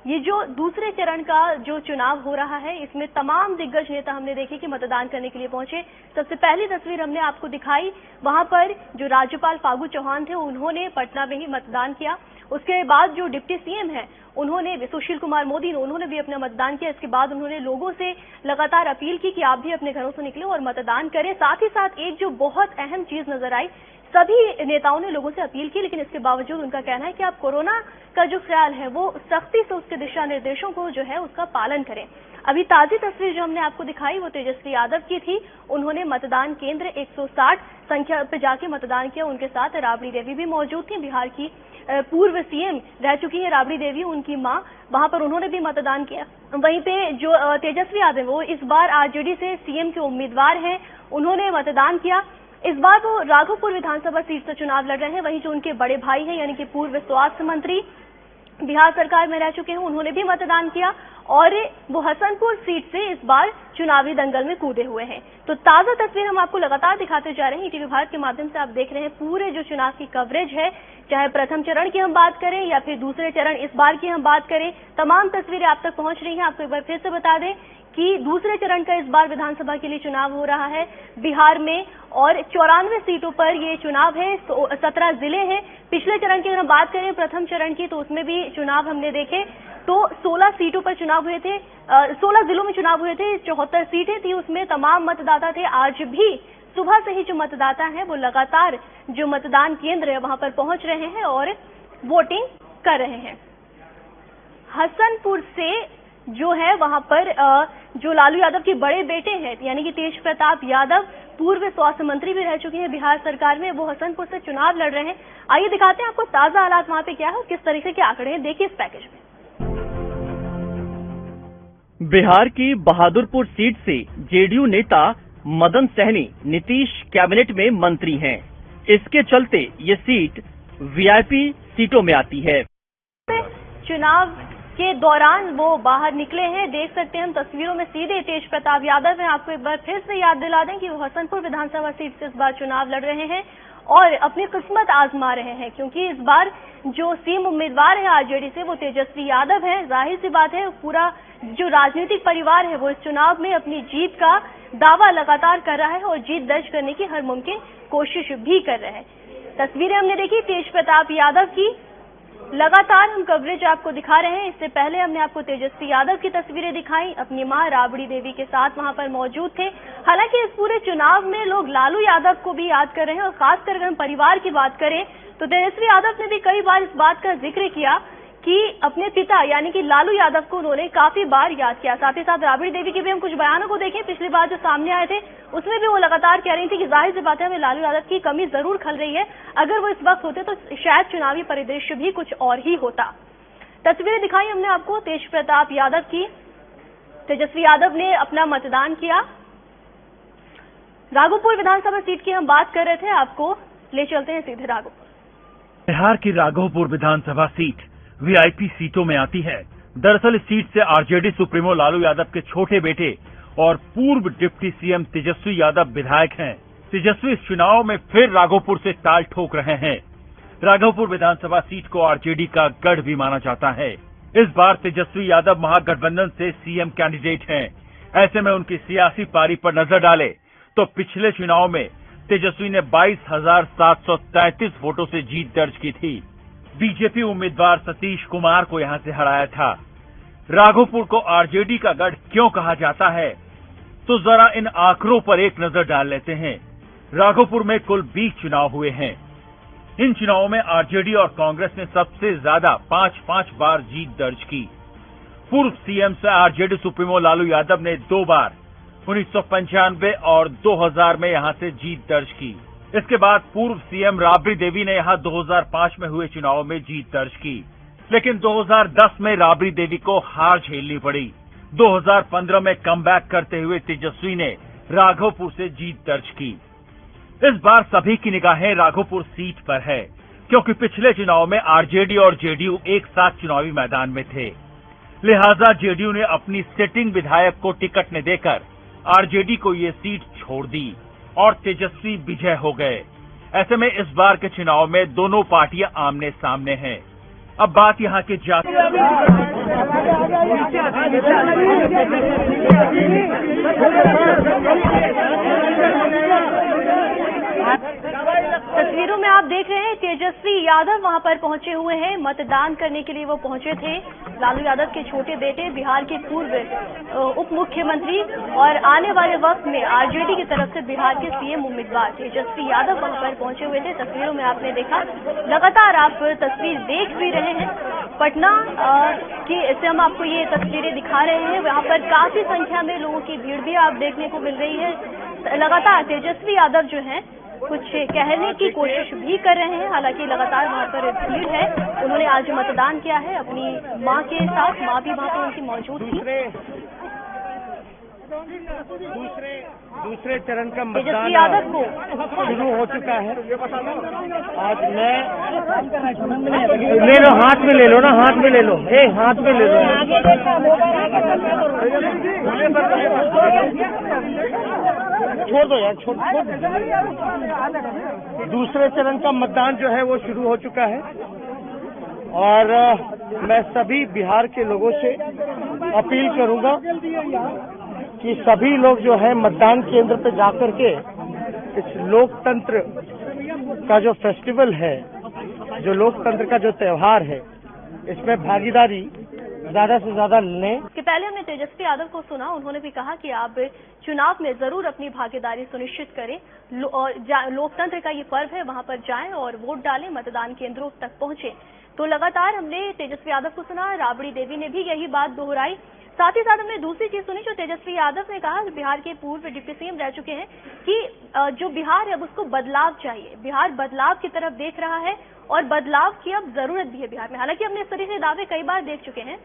ये जो दूसरे चरण का जो चुनाव हो रहा है, इसमें तमाम दिग्गज नेता हमने देखे कि मतदान करने के लिए पहुंचे। सबसे पहली तस्वीर हमने आपको दिखाई, वहां पर जो राज्यपाल फागू चौहान थे उन्होंने पटना में ही मतदान किया। उसके बाद जो डिप्टी सीएम है उन्होंने, सुशील कुमार मोदी ने, उन्होंने भी अपना मतदान किया। इसके बाद उन्होंने लोगों से लगातार अपील की कि आप भी अपने घरों से निकले और मतदान करें। साथ ही साथ एक जो बहुत अहम चीज नजर आई, सभी नेताओं ने लोगों से अपील की, लेकिन इसके बावजूद उनका कहना है कि आप कोरोना का जो ख्याल है वो सख्ती से उसके दिशा निर्देशों को जो है उसका पालन करें। अभी ताजी तस्वीर जो हमने आपको दिखाई वो तेजस्वी यादव की थी। उन्होंने मतदान केंद्र 160 संख्या पे जाके मतदान किया। उनके साथ राबड़ी देवी भी मौजूद थी, बिहार की पूर्व सीएम रह चुकी है राबड़ी देवी, उनकी मां, वहां पर उन्होंने भी मतदान किया। वहीं पे जो तेजस्वी यादव वो इस बार आरजेडी से सीएम के उम्मीदवार हैं, उन्होंने मतदान किया। इस बार वो राघोपुर विधानसभा सीट से चुनाव लड़ रहे हैं। वहीं जो उनके बड़े भाई हैं यानी कि पूर्व स्वास्थ्य मंत्री बिहार सरकार में रह चुके हैं, उन्होंने भी मतदान किया और वो हसनपुर सीट से इस बार चुनावी दंगल में कूदे हुए हैं। तो ताजा तस्वीर हम आपको लगातार दिखाते जा रहे हैं। ईटीवी भारत के माध्यम से आप देख रहे हैं पूरे जो चुनाव की कवरेज है, चाहे प्रथम चरण की हम बात करें या फिर दूसरे चरण इस बार की हम बात करें, तमाम तस्वीरें आप तक पहुंच रही हैं। आपको एक बार फिर से बता दें कि दूसरे चरण का इस बार विधानसभा के लिए चुनाव हो रहा है बिहार में और 94 सीटों पर ये चुनाव है। 17 जिले हैं। पिछले चरण की अगर हम बात करें प्रथम चरण की, तो उसमें भी चुनाव हमने देखे तो 16 सीटों पर चुनाव हुए थे, 16 जिलों में चुनाव हुए थे, 74 सीटें थी, उसमें तमाम मतदाता थे। आज भी सुबह से ही जो मतदाता हैं वो लगातार जो मतदान केंद्र है वहां पर पहुंच रहे हैं और वोटिंग कर रहे हैं। हसनपुर से जो है वहां पर जो लालू यादव के बड़े बेटे हैं यानी कि तेज प्रताप यादव, पूर्व स्वास्थ्य मंत्री भी रह चुके हैं बिहार सरकार में, वो हसनपुर से चुनाव लड़ रहे हैं। आइए दिखाते हैं आपको ताजा हालात वहां पे क्या है और किस तरीके के आंकड़े हैं, देखिए इस पैकेज में। बिहार की बहादुरपुर सीट से जेडीयू नेता मदन सहनी नीतीश कैबिनेट में मंत्री हैं। इसके चलते ये सीट वीआईपी सीटों में आती है। चुनाव के दौरान वो बाहर निकले हैं, देख सकते हैं हम तस्वीरों में सीधे तेज प्रताप यादव हैं। आपको एक बार फिर से याद दिला दें कि वो हसनपुर विधानसभा सीट से इस बार चुनाव लड़ रहे हैं और अपनी किस्मत आजमा रहे हैं, क्योंकि इस बार जो सीएम उम्मीदवार है आरजेडी से वो तेजस्वी यादव है। जाहिर सी बात है पूरा जो राजनीतिक परिवार है वो इस चुनाव में अपनी जीत का दावा लगातार कर रहा है और जीत दर्ज करने की हर मुमकिन कोशिश भी कर रहे हैं। तस्वीरें हमने देखी तेज प्रताप यादव की, लगातार हम कवरेज आपको दिखा रहे हैं। इससे पहले हमने आपको तेजस्वी यादव की तस्वीरें दिखाई, अपनी मां राबड़ी देवी के साथ वहां पर मौजूद थे। हालांकि इस पूरे चुनाव में लोग लालू यादव को भी याद कर रहे हैं और खासकर अगर हम परिवार की बात करें तो तेजस्वी यादव ने भी कई बार इस बात का जिक्र किया कि अपने पिता यानी कि लालू यादव को उन्होंने काफी बार याद किया। साथ ही साथ राबड़ी देवी के भी हम कुछ बयानों को देखें, पिछली बार जो सामने आए थे उसमें भी वो लगातार कह रही थी कि जाहिर सी बात है हमें लालू यादव की कमी जरूर खल रही है, अगर वो इस वक्त होते तो शायद चुनावी परिदृश्य भी कुछ और ही होता। तस्वीरें दिखाई हमने आपको तेज प्रताप यादव की। तेजस्वी यादव ने अपना मतदान किया। राघोपुर विधानसभा सीट की हम बात कर रहे थे, आपको ले चलते हैं सीधे राघोपुर। बिहार की राघोपुर विधानसभा सीट वीआईपी सीटों में आती है। दरअसल इस सीट से आरजेडी सुप्रीमो लालू यादव के छोटे बेटे और पूर्व डिप्टी सीएम तेजस्वी यादव विधायक हैं। तेजस्वी इस चुनाव में फिर राघोपुर से ताल ठोक रहे हैं। राघोपुर विधानसभा सीट को आरजेडी का गढ़ भी माना जाता है। इस बार तेजस्वी यादव महागठबंधन से सीएम कैंडिडेट हैं। ऐसे में उनकी सियासी पारी पर नजर डाले तो पिछले चुनाव में तेजस्वी ने 22,733 वोटों से जीत दर्ज की थी। बीजेपी उम्मीदवार सतीश कुमार को यहां से हराया था। राघोपुर को आरजेडी का गढ़ क्यों कहा जाता है, तो जरा इन आंकड़ों पर एक नजर डाल लेते हैं। राघोपुर में कुल 20 चुनाव हुए हैं। इन चुनावों में आरजेडी और कांग्रेस ने सबसे ज्यादा 5-5 बार जीत दर्ज की। पूर्व सीएम से आरजेडी सुप्रीमो लालू यादव ने 2 बार 1995 और 2000 में यहां से जीत दर्ज की। इसके बाद पूर्व सीएम राबड़ी देवी ने यहां 2005 में हुए चुनाव में जीत दर्ज की, लेकिन 2010 में राबड़ी देवी को हार झेलनी पड़ी। 2015 में कमबैक करते हुए तेजस्वी ने राघोपुर से जीत दर्ज की। इस बार सभी की निगाहें राघोपुर सीट पर है, क्योंकि पिछले चुनाव में आरजेडी और जेडीयू एक साथ चुनावी मैदान में थे। लिहाजा जेडीयू ने अपनी सिटिंग विधायक को टिकट न देकर आरजेडी को ये सीट छोड़ दी और तेजस्वी विजय हो गए। ऐसे में इस बार के चुनाव में दोनों पार्टियां आमने सामने हैं। अब बात यहां के तस्वीरों में आप देख रहे हैं तेजस्वी यादव वहां पर पहुंचे हुए हैं, मतदान करने के लिए वो पहुंचे थे। लालू यादव के छोटे बेटे, बिहार के पूर्व उप मुख्यमंत्री और आने वाले वक्त में आरजेडी की तरफ से बिहार के सीएम उम्मीदवार तेजस्वी यादव वहां पर पहुंचे हुए थे। तस्वीरों में आपने देखा, लगातार आप तस्वीर देख भी रहे हैं। पटना की से हम आपको ये तस्वीरें दिखा रहे हैं। वहां पर काफी संख्या में लोगों की भीड़ भी आप देखने को मिल रही है। लगातार तेजस्वी यादव जो है कुछ कहने की कोशिश भी कर रहे हैं, हालांकि लगातार वहां पर भीड़ है। उन्होंने आज मतदान किया है अपनी मां के साथ, मां भी वहां पर उनकी मौजूद थी। दूसरे चरण का तेजस्वी मतदान यादव को शुरू हो चुका है। आज मैं ले लो, हाथ में ले लो ना, हाथ में ले लो, हाथ में ले लो। छोड़ दो यार, छोड़ दूसरे चरण का मतदान जो है वो शुरू हो चुका है और मैं सभी बिहार के लोगों से अपील करूंगा कि सभी लोग जो है मतदान केंद्र पे जाकर के इस लोकतंत्र का जो फेस्टिवल है, जो लोकतंत्र का जो त्योहार है, इसमें भागीदारी ज्यादा से ज्यादा लें। इसके पहले हमने तेजस्वी यादव को सुना, उन्होंने भी कहा कि आप चुनाव में जरूर अपनी भागीदारी सुनिश्चित करें और लोकतंत्र का ये पर्व है, वहां पर जाएं और वोट डालें, मतदान केंद्रों तक पहुंचे। तो लगातार हमने तेजस्वी यादव को सुना, राबड़ी देवी ने भी यही बात दोहराई। साथ ही साथ हमने दूसरी चीज सुनी जो तेजस्वी यादव ने कहा, बिहार के पूर्व डिप्टी सीएम रह चुके हैं, कि जो बिहार है उसको बदलाव चाहिए। बिहार बदलाव की तरफ देख रहा है और बदलाव की अब जरूरत भी है बिहार में। हालांकि हमने इस तरह के दावे कई बार देख चुके हैं।